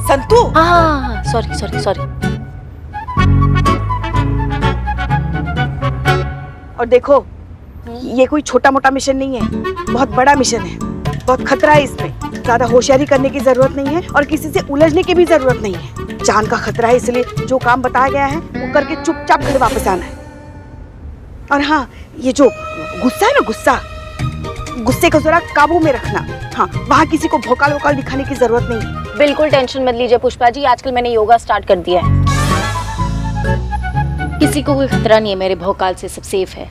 संतू। हाँ, सॉरी। और देखो, ये कोई छोटा मोटा मिशन नहीं है, बहुत बड़ा मिशन है, बहुत खतरा है इसमें। ज्यादा होशियारी करने की जरूरत नहीं है और किसी से उलझने की भी जरूरत नहीं है। जान का खतरा है, इसलिए जो काम बताया गया है वो करके चुपचाप घर वापस आना है। और हाँ, ये जो गुस्सा है ना, गुस्से को जरा काबू में रखना। हाँ, वहाँ किसी को भौकाल वोकाल दिखाने की जरूरत नहीं है। बिल्कुल टेंशन मत लीजिए पुष्पा जी, आजकल मैंने योगा स्टार्ट कर दिया है। किसी को कोई खतरा नहीं है, मेरे भौकाल से सब सेफ है।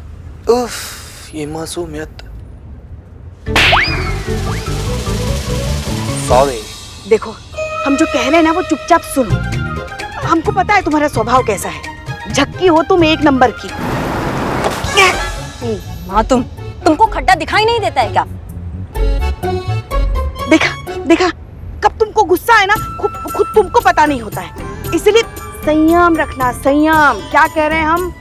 उफ, ये मासूमियत। सॉरी। देखो, हम जो कह रहे हैं ना वो चुपचाप सुनो। हमको पता है तुम्हारा स्वभाव कैसा है, झक्की हो तुम एक नंबर की। माँ, तुमको खड्डा दिखाई नहीं देता है क्या? देखा, कब तुमको गुस्सा है ना, खुद तुमको पता नहीं होता है, इसलिए संयम रखना, संयम। क्या कह रहे हैं हम,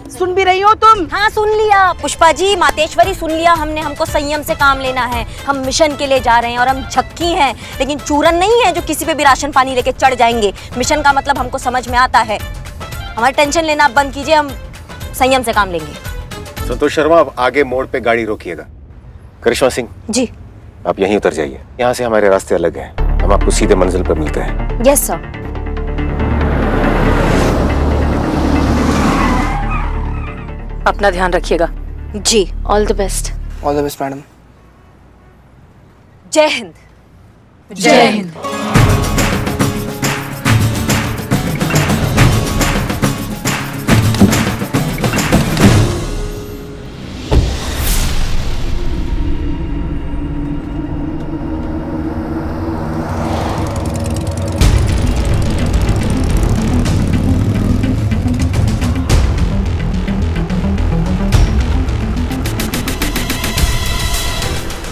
सुन भी रही हो तुम? हाँ, सुन लिया पुष्पा जी, मातेश्वरी सुन लिया हमने। हमको संयम से काम लेना है, हम मिशन के लिए जा रहे हैं और हम झक्की हैं, लेकिन चूरन नहीं है जो किसी पे भी राशन पानी लेके चढ़ जाएंगे। मिशन का मतलब हमको समझ में आता है। हमारी टेंशन लेना आप बंद कीजिए, हम संयम से काम लेंगे। संतोष शर्मा, आप आगे मोड़ पे गाड़ी रोकिएगा। करिश्मा सिंह जी। आप यहीं उतर जाइए, यहाँ से हमारे रास्ते अलग हैं, हम आपको सीधे मंजिल पर मिलते हैं। Yes sir. अपना ध्यान रखिएगा जी। All the best. All the best madam. जय हिंद। जय हिंद।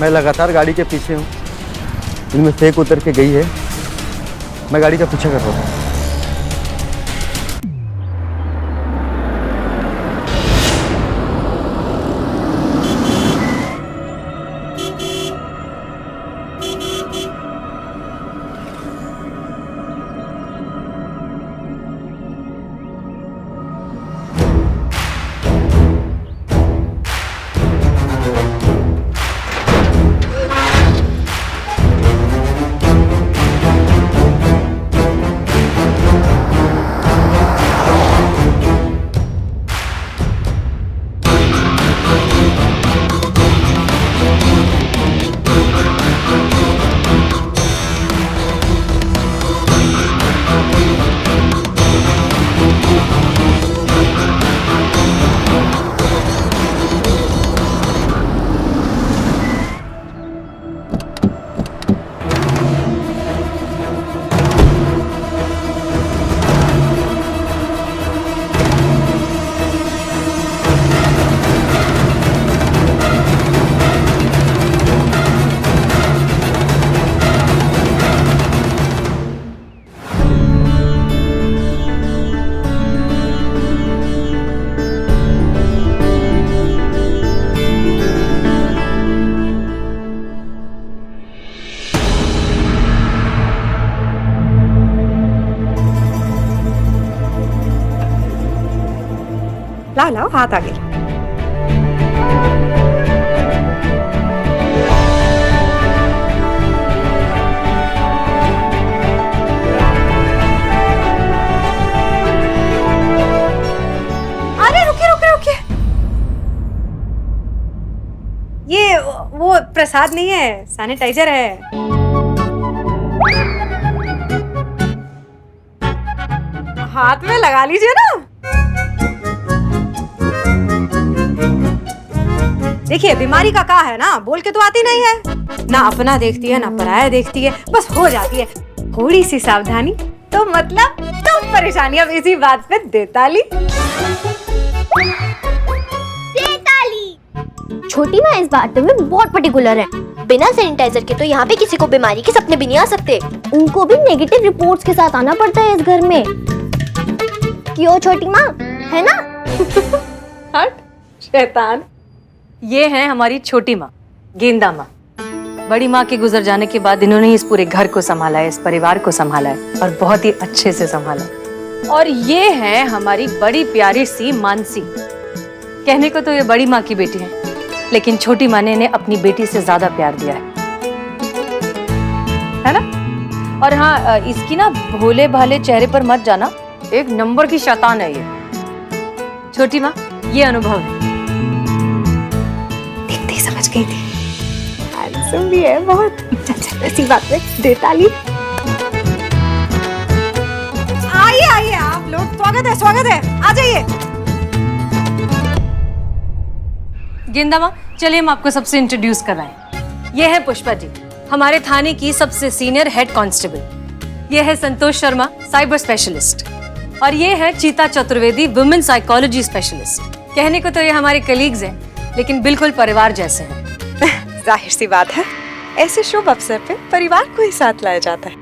मैं लगातार गाड़ी के पीछे हूँ, इनमें से एक उतर के गई है, मैं गाड़ी का पीछा कर रहा हूँ। लाओ हाथ आगे। अरे रुकिए, ये वो प्रसाद नहीं है, सैनिटाइजर है। हाथ में लगा लीजिए ना। देखिए, बीमारी का है ना, बोल के तो आती नहीं है, ना अपना देखती है ना पराया देखती है, बस हो जाती है। थोड़ी सी सावधानी तो मतलब तुम परेशानी। अब इसी बात पे देताली। छोटी माँ इस बात में बहुत पर्टिकुलर है। बिना सैनिटाइजर के तो यहाँ पे किसी को बीमारी के सपने भी नहीं आ सकते। उनको भी नेगेटिव रिपोर्ट्स के साथ आना पड़ता है इस घर में। क्यों छोटी माँ, है ना? हट शैतान। ये है हमारी छोटी माँ, गेंदा माँ। बड़ी माँ के गुजर जाने के बाद इन्होंने ही इस पूरे घर को संभाला है, इस परिवार को संभाला है और बहुत ही अच्छे से संभाला है। और ये है हमारी बड़ी प्यारी सी मानसी। कहने को तो ये बड़ी माँ की बेटी है, लेकिन छोटी माँ ने इन्हें अपनी बेटी से ज्यादा प्यार दिया है ना? और हाँ, इसकी ना भोले भाले चेहरे पर मत जाना, एक नंबर की शैतान है ये। छोटी माँ, ये अनुभव है। देखते ही समझ गई थी, हैंडसम भी है बहुत। चल ऐसी बात में दे ताली। आइए आइए आप लोग, स्वागत है, आ जाइए। गेंदा माँ, चलिए हम आपको सबसे इंट्रोड्यूस कराएं। ये है पुष्पा जी, हमारे थाने की सबसे सीनियर हेड कांस्टेबल। ये है संतोष शर्मा, साइबर स्पेशलिस्ट। और ये है चीता चतुर्वेदी, वुमेन साइकोलॉजी स्पेशलिस्ट। कहने को तो ये हमारे कलीग्स हैं, लेकिन बिल्कुल परिवार जैसे हैं। जाहिर सी बात है, ऐसे शुभ अवसर पे परिवार को ही साथ लाया जाता है।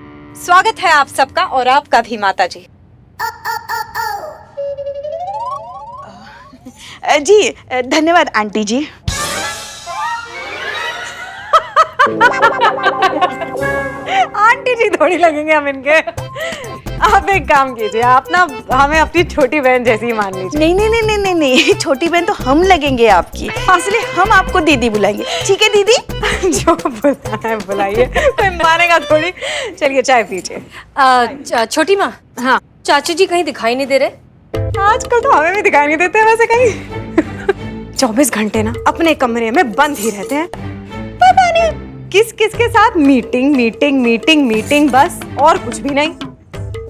स्वागत है आप सबका, और आपका भी माता जी। जी धन्यवाद आंटी जी। आंटी जी थोड़ी लगेंगे हम इनके। आप एक काम कीजिए, आप ना हमें अपनी छोटी बहन जैसी ही मान लीजिए। नहीं नहीं नहीं नहीं नहीं नहीं, छोटी बहन तो हम लगेंगे आपकी, इसलिए हम आपको दीदी बुलाएंगे। ठीक है दीदी? जो बुलाना है बुलाइए, कोई मानेगा थोड़ी। चलिए चाय पीजिए। छोटी माँ, हाँ, चाची जी कहीं दिखाई नहीं दे रहे? आजकल तो हमें भी दिखाई नहीं देते वैसे कहीं। 24 घंटे ना अपने कमरे में बंद ही रहते हैं। पता नहीं किस किस के साथ मीटिंग मीटिंग मीटिंग मीटिंग, बस और कुछ भी नहीं।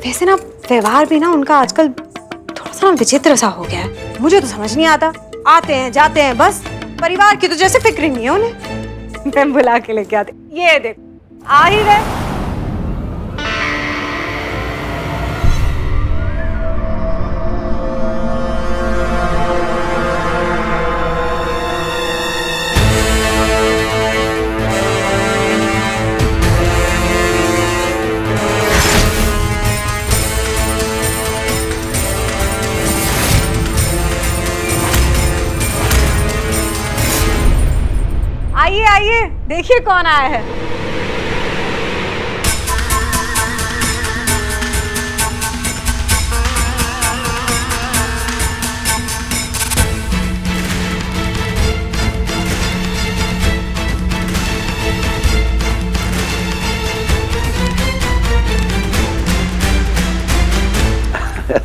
वैसे ना व्यवहार भी ना उनका आजकल थोड़ा सा विचित्र सा हो गया है। मुझे तो समझ नहीं आता, आते हैं जाते हैं बस, परिवार की तो जैसे फिक्र ही नहीं है उन्हें। मैं बुला के लेके आती। ये देख आ ही गए। आइए आइए, देखिए कौन आया है।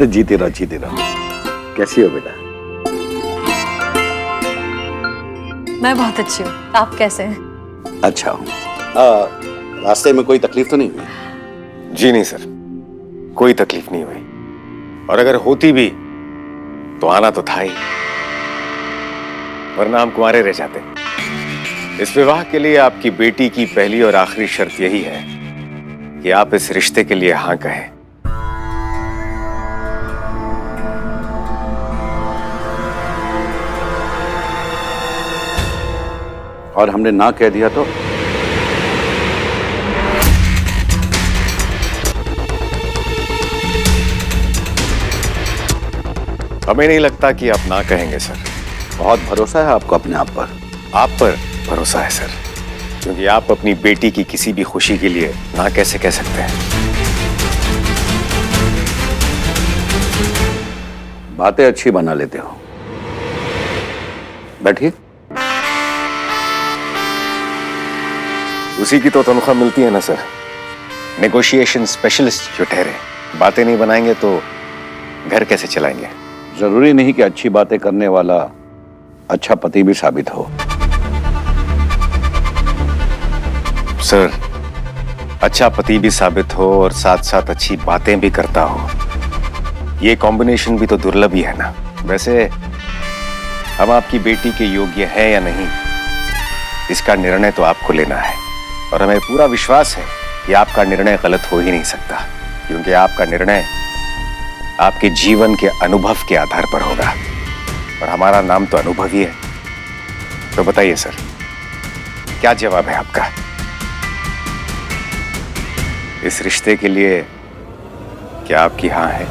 जीते रहो जीते रहो। कैसी हो बेटा? मैं बहुत अच्छी हूँ, आप कैसे हैं? अच्छा हूँ। रास्ते में कोई तकलीफ तो नहीं हुई? जी नहीं सर, कोई तकलीफ नहीं हुई, और अगर होती भी तो आना तो था ही, वरना हम कुंवारे रह जाते। इस विवाह के लिए आपकी बेटी की पहली और आखिरी शर्त यही है कि आप इस रिश्ते के लिए हाँ कहें। और हमने ना कह दिया तो? हमें नहीं लगता कि आप ना कहेंगे सर। बहुत भरोसा है आपको अपने आप पर? आप पर भरोसा है सर, क्योंकि आप अपनी बेटी की किसी भी खुशी के लिए ना कैसे कह सकते हैं। बातें अच्छी बना लेते हो। बैठिए। उसी की तो तनख्वाह मिलती है ना सर, नेगोशिएशन स्पेशलिस्ट जो ठहरे। बातें नहीं बनाएंगे तो घर कैसे चलाएंगे? जरूरी नहीं कि अच्छी बातें करने वाला अच्छा पति भी साबित हो। सर, अच्छा पति भी साबित हो और साथ साथ अच्छी बातें भी करता हो, ये कॉम्बिनेशन भी तो दुर्लभ ही है ना। वैसे हम आपकी बेटी के योग्य हैं या नहीं, इसका निर्णय तो आपको लेना है, और हमें पूरा विश्वास है कि आपका निर्णय गलत हो ही नहीं सकता, क्योंकि आपका निर्णय आपके जीवन के अनुभव के आधार पर होगा, और हमारा नाम तो अनुभव ही है। तो बताइए सर, क्या जवाब है आपका? इस रिश्ते के लिए क्या आपकी हाँ है?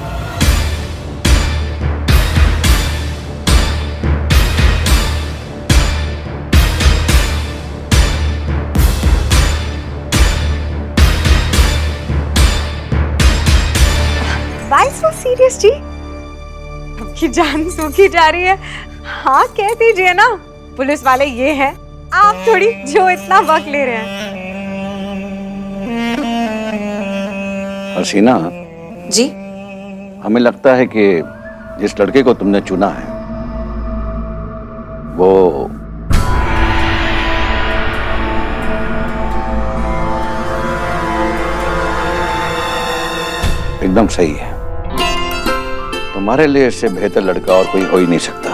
सीरियस जी? आपकी जान सूखी जा रही है। हाँ कह दीजिए ना, पुलिस वाले ये हैं, आप थोड़ी जो इतना वक्त ले रहे हैं। हसीना जी? हमें लगता है कि जिस लड़के को तुमने चुना है वो एकदम सही है। तुम्हारे लिए इससे बेहतर लड़का और कोई हो ही नहीं सकता।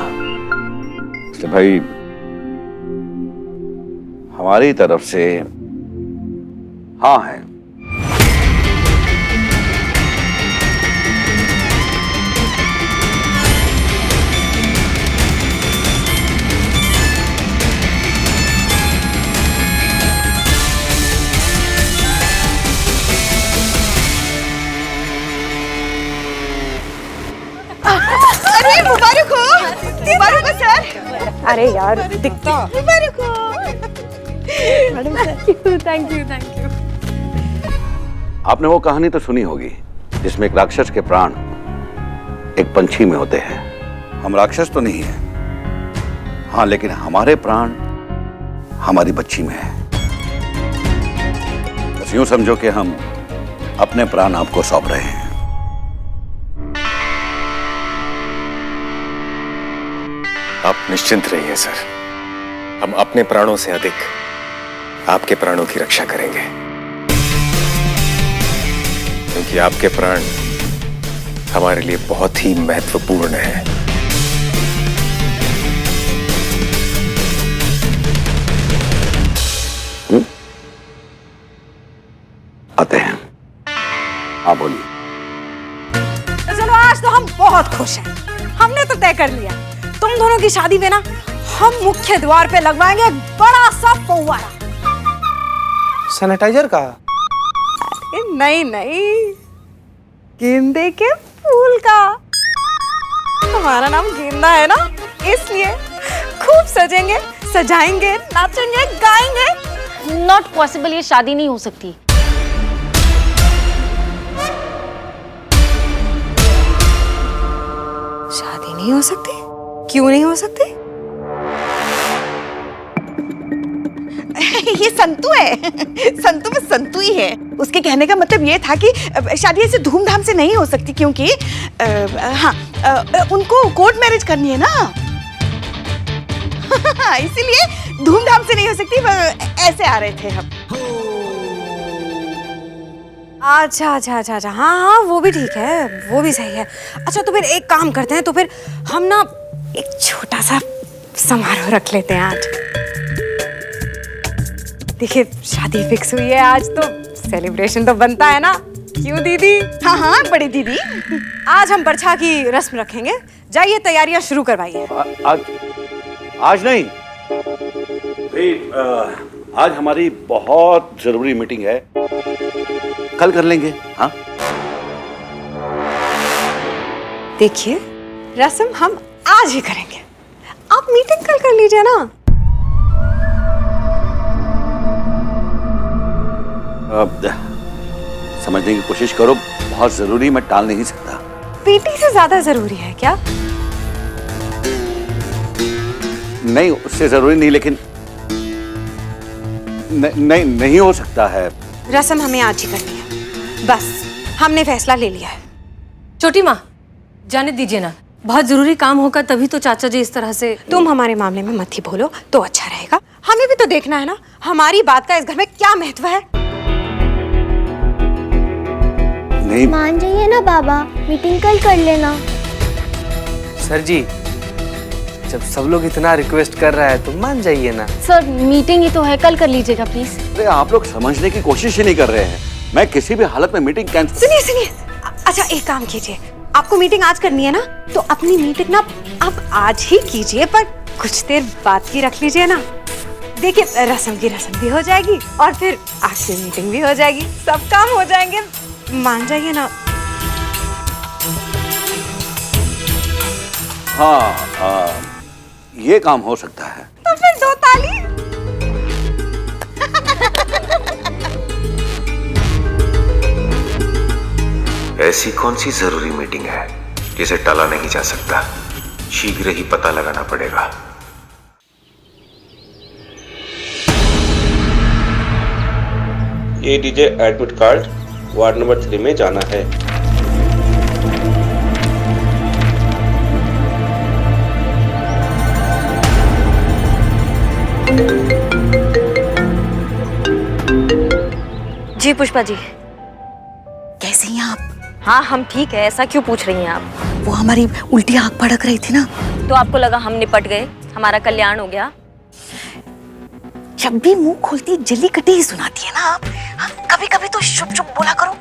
इसलिए भाई हमारी तरफ से हाँ है। अरे मुबारक हो सर। अरे यार दिखता। मुबारक हो मैडम। Thank you. आपने वो कहानी तो सुनी होगी जिसमें एक राक्षस के प्राण एक पंछी में होते हैं। हम राक्षस तो नहीं है, हाँ, लेकिन हमारे प्राण हमारी बच्ची में है। बस यूं समझो कि हम अपने प्राण आपको सौंप रहे हैं। आप निश्चिंत रहिए सर, हम अपने प्राणों से अधिक आपके प्राणों की रक्षा करेंगे, क्योंकि आपके प्राण हमारे लिए बहुत ही महत्वपूर्ण है। आते हैं, आप बोलिए। तो चलो आज तो हम बहुत खुश हैं। हमने तो तय कर लिया, तुम दोनों की शादी में ना हम मुख्य द्वार पे लगवाएंगे एक बड़ा सा फव्वारा। सैनिटाइजर का? नहीं, गेंदे के फूल का। तुम्हारा नाम गेंदा है ना, इसलिए खूब सजेंगे, सजाएंगे, नाचेंगे, गाएंगे। नॉट पॉसिबल, ये शादी नहीं हो सकती। शादी नहीं हो सकती? क्यों नहीं हो सकती? ये संतू है। संतू में संतू ही है। उसके कहने का मतलब ये था कि शादी ऐसे धूमधाम से नहीं हो सकती, क्योंकि उनको कोर्ट मैरिज करनी है ना। इसीलिए धूमधाम से नहीं हो सकती। ऐसे आ रहे थे हम। अच्छा। हाँ वो भी ठीक है, वो भी सही है। अच्छा तो फिर एक काम करते हैं, तो फिर हम ना एक छोटा सा समारोह रख लेते हैं आज। देखिए शादी फिक्स हुई है आज, तो सेलिब्रेशन तो बनता है ना, क्यों दीदी? हाँ बड़ी दीदी। आज हम बरछा की रस्म रखेंगे। जाइए तैयारियां शुरू करवाइए। आज नहीं भाई, आज हमारी बहुत जरूरी मीटिंग है, कल कर लेंगे। हाँ देखिए रस्म हम आज ही करेंगे, आप मीटिंग कल कर लीजिए ना। समझने की कोशिश करो, बहुत जरूरी, मैं टाल नहीं सकता। पीटी से ज्यादा जरूरी है क्या? नहीं, उससे जरूरी नहीं, लेकिन नहीं हो सकता है। रस्म हमें आज ही करनी है, बस हमने फैसला ले लिया है। छोटी माँ जाने दीजिए ना, बहुत जरूरी काम होगा तभी तो चाचा जी इस तरह से। तुम हमारे मामले में मत ही बोलो तो अच्छा रहेगा। हमें भी तो देखना है ना हमारी बात का इस घर में क्या महत्व है। नहीं मान जाइए ना बाबा, मीटिंग कल कर लेना। सर जी, जब सब लोग इतना रिक्वेस्ट कर रहा है तो मान जाइए ना। सर मीटिंग ही तो है, कल कर लीजिएगा प्लीज। अरे आप लोग समझने की कोशिश ही नहीं कर रहे हैं। मैं किसी भी हालत में मीटिंग कैंसिल। सुनिए अच्छा एक काम कीजिए, आपको मीटिंग आज करनी है ना, तो अपनी मीटिंग ना आप आज ही कीजिए, पर कुछ देर बाद की रख लीजिए ना। देखिए रस्म की रस्म भी हो जाएगी और फिर आपकी मीटिंग भी हो जाएगी, सब काम हो जाएंगे। मान जाइए ना। हाँ, ये काम हो सकता है। तो फिर दो ताली। ऐसी कौन सी जरूरी मीटिंग है जिसे टाला नहीं जा सकता? शीघ्र ही पता लगाना पड़ेगा। ये दीजिए एडमिट कार्ड, वार्ड नंबर 3 में जाना है। जी पुष्पा जी। कैसे हैं आप? हाँ हम ठीक है, ऐसा क्यों पूछ रही हैं आप? वो हमारी उल्टी आंख भड़क रही थी ना। तो आपको लगा हम निपट गए, हमारा कल्याण हो गया? जब भी मुंह खोलती जल्दी कटी ही सुनाती है ना आप। हाँ, कभी कभी तो शुभ शुभ बोला करो।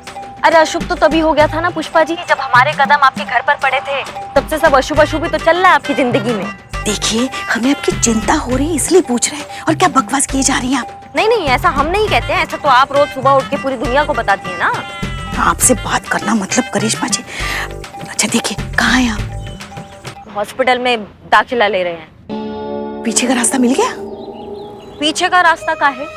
अरे अशुभ तो तभी हो गया था ना पुष्पा जी, जब हमारे कदम आपके घर पर पड़े थे। तब से सब अशुभ अशुभ ही तो चल रहा है आपकी जिंदगी में। देखिए, हमें आपकी चिंता हो रही है इसलिए पूछ रहे हैं। और क्या बकवास किए जा रही हैं आप? नहीं नहीं, ऐसा हम नहीं कहते हैं, ऐसा तो आप रोज सुबह उठ के पूरी दुनिया को बताती है ना। आपसे बात करना मतलब करिश्मा जी। अच्छा देखिए, कहाँ हैं आप? हॉस्पिटल में दाखिला ले रहे हैं। पीछे का रास्ता मिल गया? पीछे का रास्ता का है?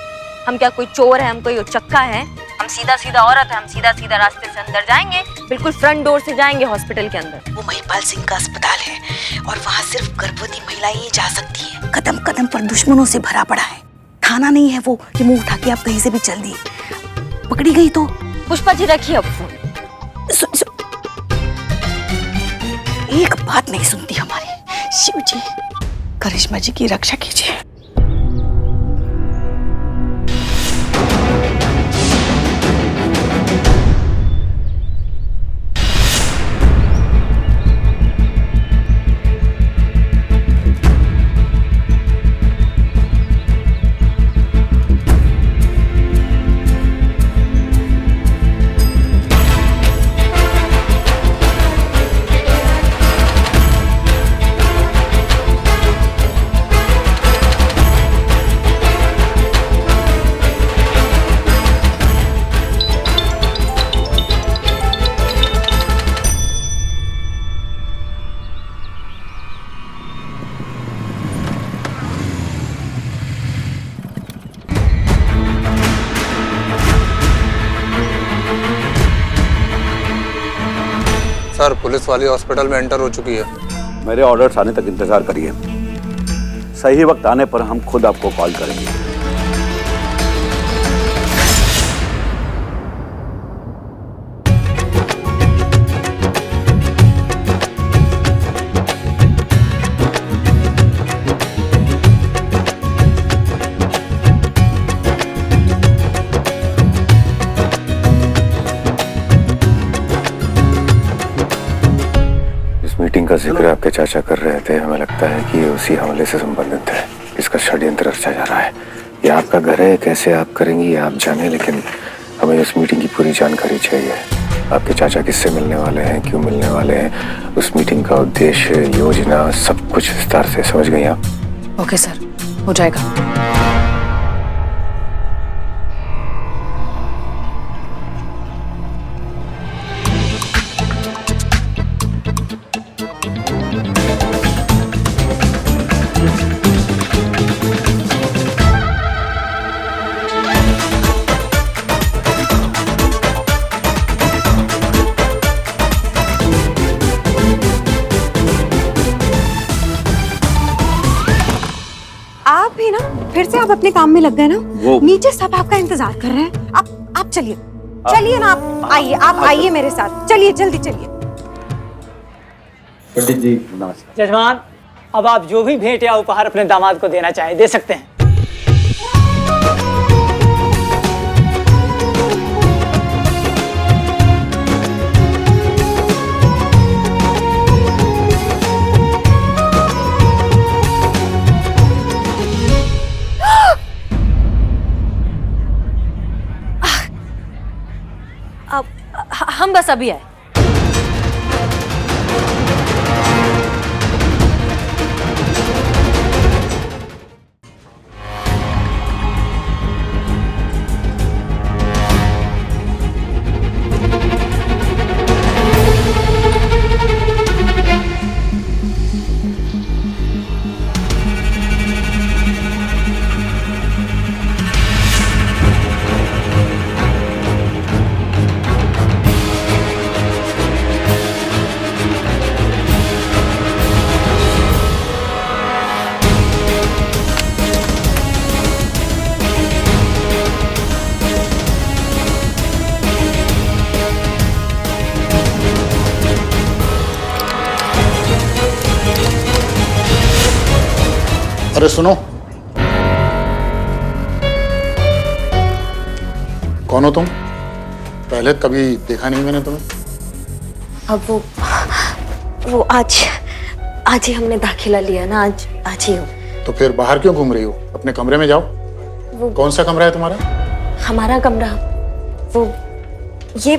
हम क्या कोई चोर है, हम कोई उचक्का है? हम सीधा सीधा औरत है, हम सीधा सीधा रास्ते से अंदर जाएंगे, बिल्कुल फ्रंट डोर से जाएंगे हॉस्पिटल के अंदर। वो महिपाल सिंह का अस्पताल है और वहाँ सिर्फ गर्भवती महिलाएं ही जा सकती है। कदम कदम पर दुश्मनों से भरा पड़ा है। थाना नहीं है वो कि मुंह उठा के आप कहीं से भी चल दिए। पकड़ी गई तो? पुष्पा जी रखिए अब फोन। एक बात नहीं सुनती हमारी। शिव जी, करिश्मा जी की रक्षा कीजिए। सर, पुलिस वाली हॉस्पिटल में एंटर हो चुकी है। मेरे ऑर्डर्स आने तक इंतजार करिए। सही वक्त आने पर हम खुद आपको कॉल करेंगे। मीटिंग का जिक्र आपके चाचा कर रहे थे। हमें लगता है कि ये उसी हमले से संबंधित है। इसका षड्यंत्र रचा जा रहा है। ये आपका घर है, कैसे आप करेंगी ये आप जाने, लेकिन हमें इस मीटिंग की पूरी जानकारी चाहिए। आपके चाचा किससे मिलने वाले हैं, क्यों मिलने वाले हैं, उस मीटिंग का उद्देश्य, योजना, सब कुछ विस्तार से। समझ गई आप? ओके सर, हो जाएगा। आप भी ना फिर से आप अपने काम में लग गए ना। वो नीचे सब आपका इंतजार कर रहे हैं। आप चलिए चलिए ना, आप आइए, आप आइए मेरे साथ, चलिए जल्दी चलिए। पंडित जी नमस्कार। जजमान, अब आप जो भी भेंट या उपहार अपने दामाद को देना चाहे दे सकते हैं। हम बस अभी आए। अरे सुनो, कौन हो तुम? पहले कभी देखा नहीं मैंने तुम्हें। अब वो आज ही हमने दाखिला लिया ना, आज ही हो। तो फिर बाहर क्यों घूम रही हो? अपने कमरे में जाओ। कौन सा कमरा है तुम्हारा? हमारा कमरा, वो ये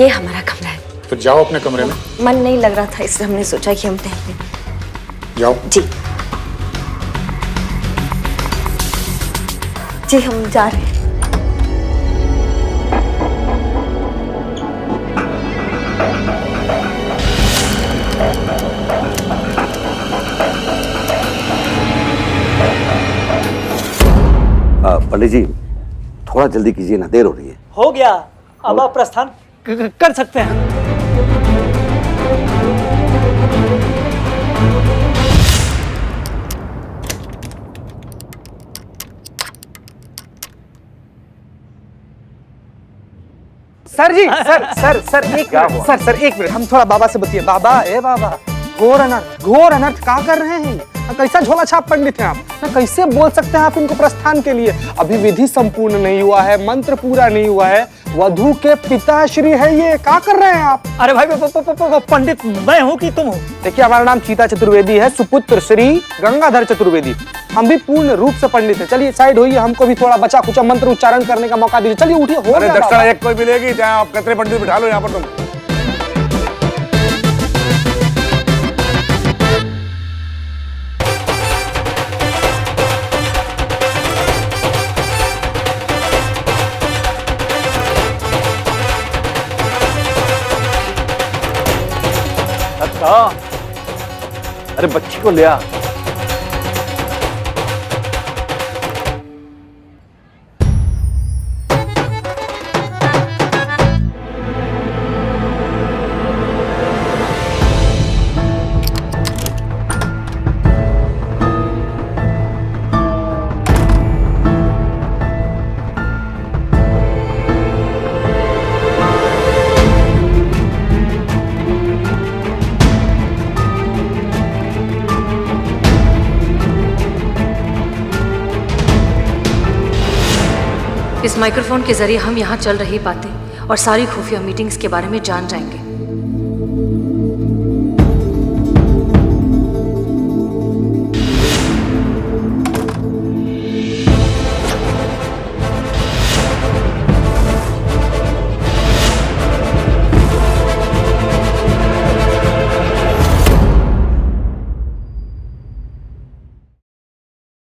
हमारा कमरा है। फिर जाओ अपने कमरे में। मन नहीं लग रहा था, इसलिए हमने सोचा कि हम टहलें। जाओ। जी हम जा रहे हैं। पंडित जी, थोड़ा जल्दी कीजिए ना, देर हो रही है। हो गया, अब आप प्रस्थान कर सकते हैं। सर जी, सर एक मिनट, सर एक मिनट, हम थोड़ा बाबा से बतिए। बाबा, ए बाबा, घोर अनर्थ क्या कर रहे हैं? कैसा झोला छाप पंडित हैं आप? ना कैसे बोल सकते हैं आप इनको प्रस्थान के लिए? अभी विधि संपूर्ण नहीं हुआ है, मंत्र पूरा नहीं हुआ है, वधू के पिताश्री है ये, क्या कर रहे हैं आप? अरे भाई पंडित मैं हूँ कि तुम हो? देखिए, हमारा नाम चीता चतुर्वेदी है, सुपुत्र श्री गंगाधर चतुर्वेदी। हम भी पूर्ण रूप से पंडित हैं। चलिए साइड होइए, हमको भी थोड़ा बचा खुचा मंत्र उच्चारण करने का मौका दीजिए। चलिए उठिए। हो गया दक्षिणा एक कोई मिलेगी, चाहे आप कतरे पंडित बिठा लो यहाँ पर तुम। अरे बच्ची को ले आ। इस माइक्रोफोन के जरिए हम यहाँ चल रही बातें और सारी खुफिया मीटिंग्स के बारे में जान जाएंगे।